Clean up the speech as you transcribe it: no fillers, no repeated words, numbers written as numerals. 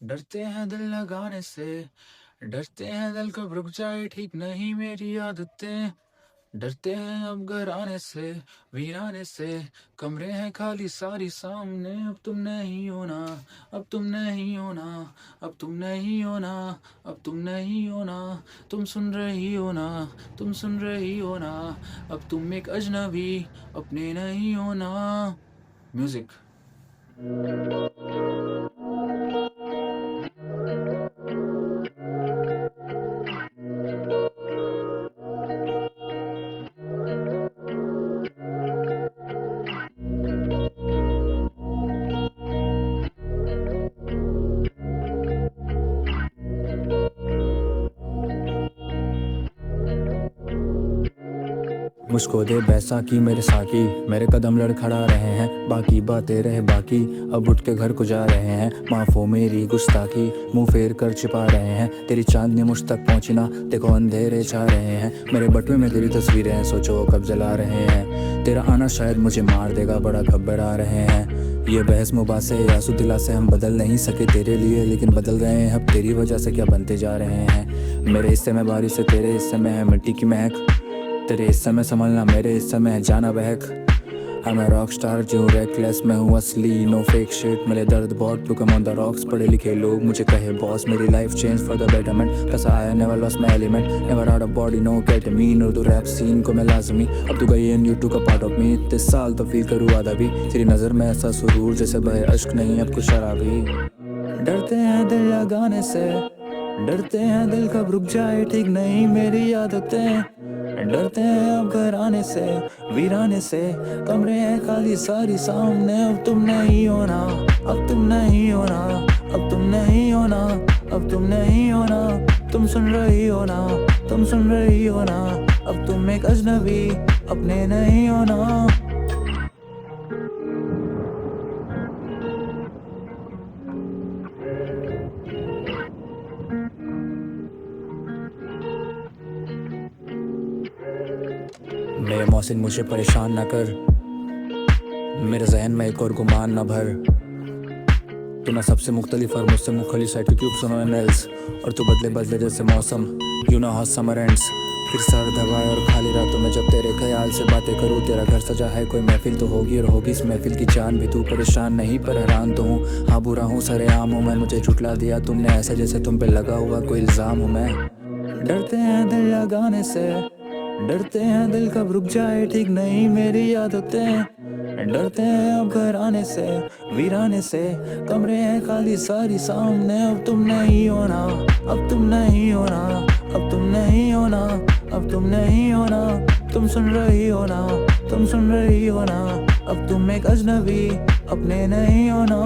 डरते हैं दिल लगाने से, डरते हैं दिल कब रुक जाए, ठीक नहीं मेरी आदतें। डरते हैं अब घर आने से, वीराने से, कमरे हैं खाली सारी सामने। अब तुम नहीं होना, अब तुम नहीं होना, अब तुम नहीं होना, अब तुम नहीं होना। तुम सुन रही हो ना, तुम सुन रही हो ना, अब तुम एक अजनबी अपने नहीं होना। म्यूजिक। मुझको दे बैसाखी मेरे साकी, मेरे कदम लड़खड़ा रहे हैं, बाकी बातें रहे बाकी। अब उठ के घर को जा रहे हैं, माफ़ हो मेरी गुस्ताखी, मुंह फेर कर छिपा रहे हैं। तेरी चांदनी मुझ तक पहुंची ना, देखो अंधेरे छा रहे हैं। मेरे बटुए में तेरी तस्वीरें हैं, सोचो वो कब जला रहे हैं। तेरा आना शायद मुझे मार देगा, बड़ा घबरा रहे हैं। ये बहस मुबासे आंसू दिला से हम बदल नहीं सके तेरे लिए, लेकिन बदल गए हैं अब तेरी वजह से। क्या बनते जा रहे हैं। मेरे हिस्से में बारिश है, तेरे हिस्से में है मिट्टी की महक। तेरे हिस्से में संभलना, मेरे हिस्से में है जाना बहक। I'm a rock star जो रेकलेस, मैं हूँ असली, नो फेक शिट। मेरे दर्द बहुत लुक ऑन द रॉक्स, पढ़े लिखे लोग मुझे कहे बॉस। मेरी life change for the betterment, कैसा आया never lost my element, never out of body no ketamine. Urdu rap scene को मैं लाजमी, अब तू गई and you took a part of me. इस साल तो फील करूँ आधा भी, तेरी नज़र में ऐसा सुरूर जैसे बहे अश्क नहीं अब कुछ शराबी। डरते हैं दिल लगाने से, डरते हैं दिल कब रुक जाए, ठीक नहीं मेरी आदतें। डरते हैं अब घर आने से, वीराने से, कमरे हैं खाली सारी सामने। अब तुम नहीं होना, अब तुम नहीं होना, अब तुम नहीं होना, अब तुम नहीं होना। तुम सुन रही हो ना, तुम सुन रही हो ना, अब तुम एक अजनबी अपने नहीं होना। मेरे मौसिन मुझे परेशान ना कर, मेरे जहन में एक और गुमान न भर। तू ना सबसे मुख्तलिफ और मुझसे मुख्तलिफ है, क्योंकि सुनो एल्स और तू बदले बदले जैसे मौसम। You know how summer ends, फिर सर्द हवाएं और खाली रातों में जब तेरे ख्याल से बातें करूँ। तेरा घर सजा है, कोई महफिल तो होगी और होगी इस महफिल की जान भी। तू परेशान नहीं पर हैरान तो हूँ, हाँ बुरा हूँ सरेआम हूँ मैं। मुझे झुठला दिया तुमने ऐसे जैसे तुम पे लगा हुआ कोई इल्ज़ाम हूँ मैं। डरते हैं दिल लगाने से, डरते हैं दिल कब रुक जाए, ठीक नहीं मेरी आदतें। डरते हैं अब घर आने से, वीराने से, कमरे हैं खाली सारी सामने। अब तुम नहीं होना, अब तुम नहीं होना, अब तुम नहीं होना, अब तुम नहीं होना। तुम सुन रही हो ना, तुम सुन रही हो ना, अब तुम एक अजनबी अपने नहीं होना।